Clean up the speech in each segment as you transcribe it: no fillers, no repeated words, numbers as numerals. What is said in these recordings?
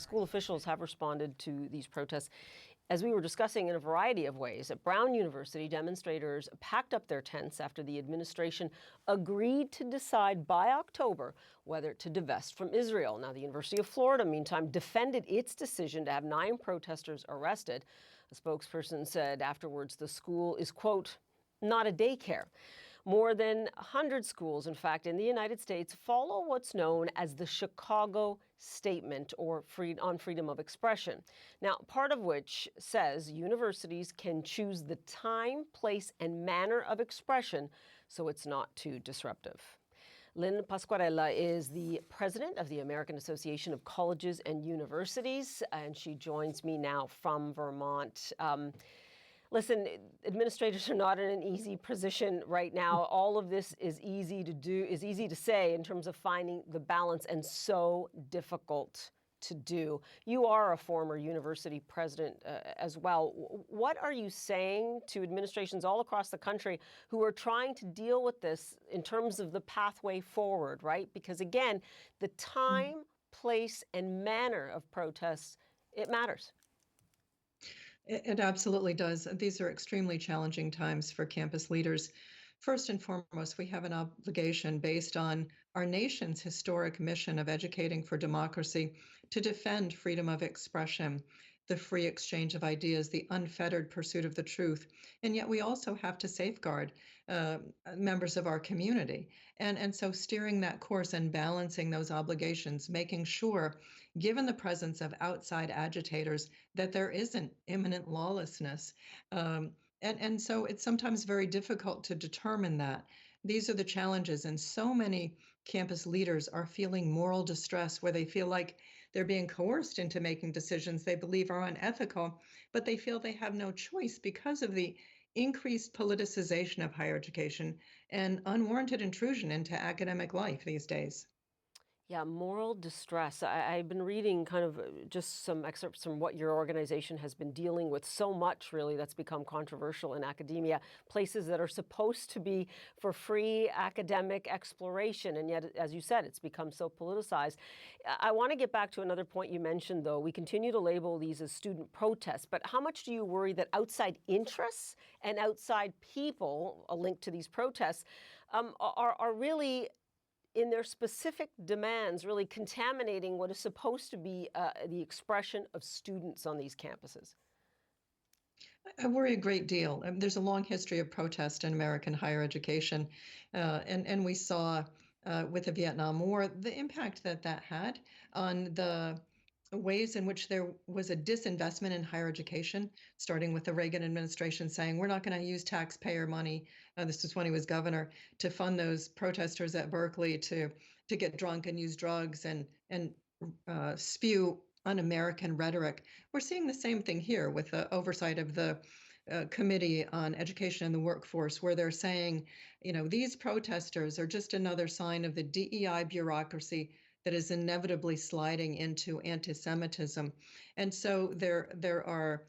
school officials have responded to these protests, as we were discussing, in a variety of ways. At Brown University, demonstrators packed up their tents after the administration agreed to decide by October whether to divest from Israel. Now, the University of Florida, meantime, defended its decision to have 9 protesters arrested. A spokesperson said afterwards the school is, quote, not a daycare. More than 100 schools, in fact, in the United States follow what's known as the Chicago Statement or on freedom of expression. Now, part of which says universities can choose the time, place, and manner of expression so it's not too disruptive. Lynn Pasquerella is the president of the American Association of Colleges and Universities, and she joins me now from Vermont. Listen, administrators are not in an easy position right now. All of this is easy to say in terms of finding the balance, and so difficult to do. You are a former university president as well. What are you saying to administrations all across the country who are trying to deal with this in terms of the pathway forward, right? Because again, the time, place, and manner of protests, it matters. It absolutely does. These are extremely challenging times for campus leaders. First and foremost, we have an obligation based on our nation's historic mission of educating for democracy to defend freedom of expression, the free exchange of ideas, the unfettered pursuit of the truth. And yet we also have to safeguard members of our community. And so steering that course and balancing those obligations, making sure, given the presence of outside agitators, that there isn't imminent lawlessness. And so it's sometimes very difficult to determine that. These are the challenges, and so many campus leaders are feeling moral distress where they feel like they're being coerced into making decisions they believe are unethical, but they feel they have no choice because of the increased politicization of higher education and unwarranted intrusion into academic life these days. Yeah, moral distress. I've been reading kind of just some excerpts from what your organization has been dealing with. So much, really, that's become controversial in academia. Places that are supposed to be for free academic exploration. And yet, as you said, it's become so politicized. I want to get back to another point you mentioned, though. We continue to label these as student protests. But how much do you worry that outside interests and outside people, a link to these protests, are really, in their specific demands, really contaminating what is supposed to be the expression of students on these campuses? I worry a great deal. There's a long history of protest in American higher education, and we saw with the Vietnam War the impact that that had on the ways in which there was a disinvestment in higher education, starting with the Reagan administration saying, we're not going to use taxpayer money, this was when he was governor, to fund those protesters at Berkeley to get drunk and use drugs and spew un-American rhetoric. We're seeing the same thing here with the oversight of the Committee on Education and the Workforce, where they're saying, these protesters are just another sign of the DEI bureaucracy that is inevitably sliding into anti-Semitism. And so there are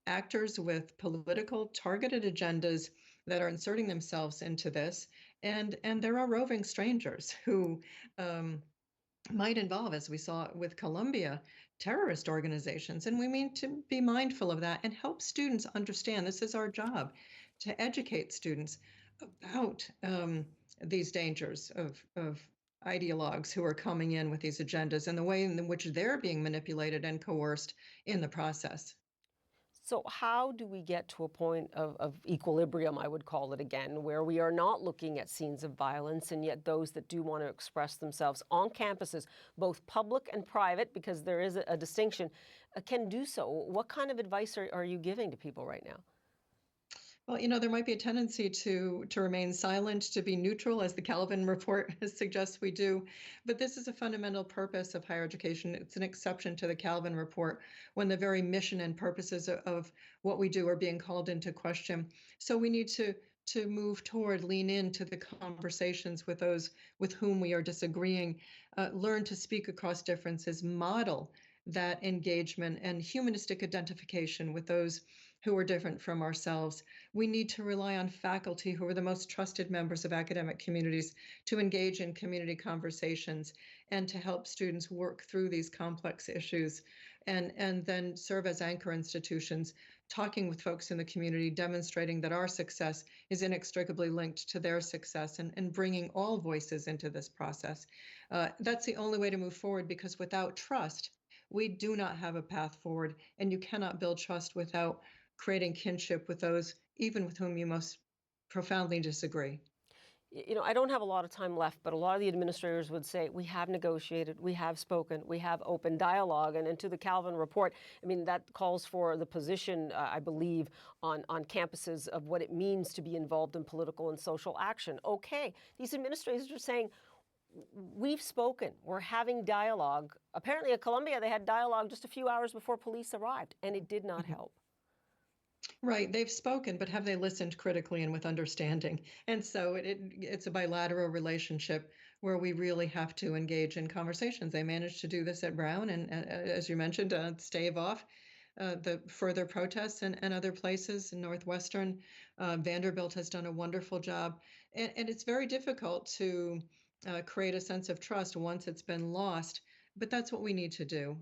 actors with political targeted agendas that are inserting themselves into this, and there are roving strangers who might involve, as we saw with Colombia, terrorist organizations. And we need to be mindful of that and help students understand this is our job, to educate students about these dangers of ideologues who are coming in with these agendas and the way in which they're being manipulated and coerced in the process. So how do we get to a point of equilibrium, I would call it again, where we are not looking at scenes of violence, and yet those that do want to express themselves on campuses, both public and private, because there is a distinction, can do so? What kind of advice are you giving to people right now? Well, there might be a tendency to remain silent, to be neutral, as the Calvin report suggests we do. But this is a fundamental purpose of higher education. It's an exception to the Calvin report when the very mission and purposes of what we do are being called into question. So we need to move toward, lean into the conversations with those with whom we are disagreeing, learn to speak across differences, model that engagement and humanistic identification with those who are different from ourselves. We need to rely on faculty who are the most trusted members of academic communities to engage in community conversations and to help students work through these complex issues and then serve as anchor institutions, talking with folks in the community, demonstrating that our success is inextricably linked to their success and bringing all voices into this process. That's the only way to move forward because without trust, we do not have a path forward, and you cannot build trust without creating kinship with those, even with whom you most profoundly disagree. You know, I don't have a lot of time left, but a lot of the administrators would say, we have negotiated, we have spoken, we have open dialogue. And into the Calvin report, I mean, that calls for the position, I believe, on campuses of what it means to be involved in political and social action. Okay, these administrators are saying, we've spoken, we're having dialogue. Apparently at Columbia, they had dialogue just a few hours before police arrived, and it did not help. Right, they've spoken, but have they listened critically and with understanding? And so it's a bilateral relationship where we really have to engage in conversations. They managed to do this at Brown, and as you mentioned, stave off the further protests and other places in Northwestern. Vanderbilt has done a wonderful job, and it's very difficult to create a sense of trust once it's been lost. But that's what we need to do.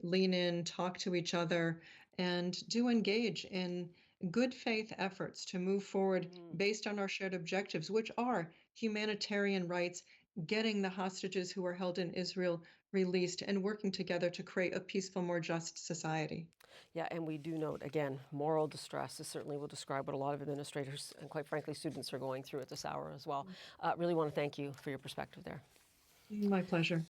Lean in, talk to each other, and do engage in good faith efforts to move forward based on our shared objectives, which are humanitarian rights, getting the hostages who are held in Israel released, and working together to create a peaceful, more just society. Yeah, and we do note, again, moral distress. This certainly will describe what a lot of administrators and, quite frankly, students are going through at this hour as well. Really want to thank you for your perspective there. My pleasure.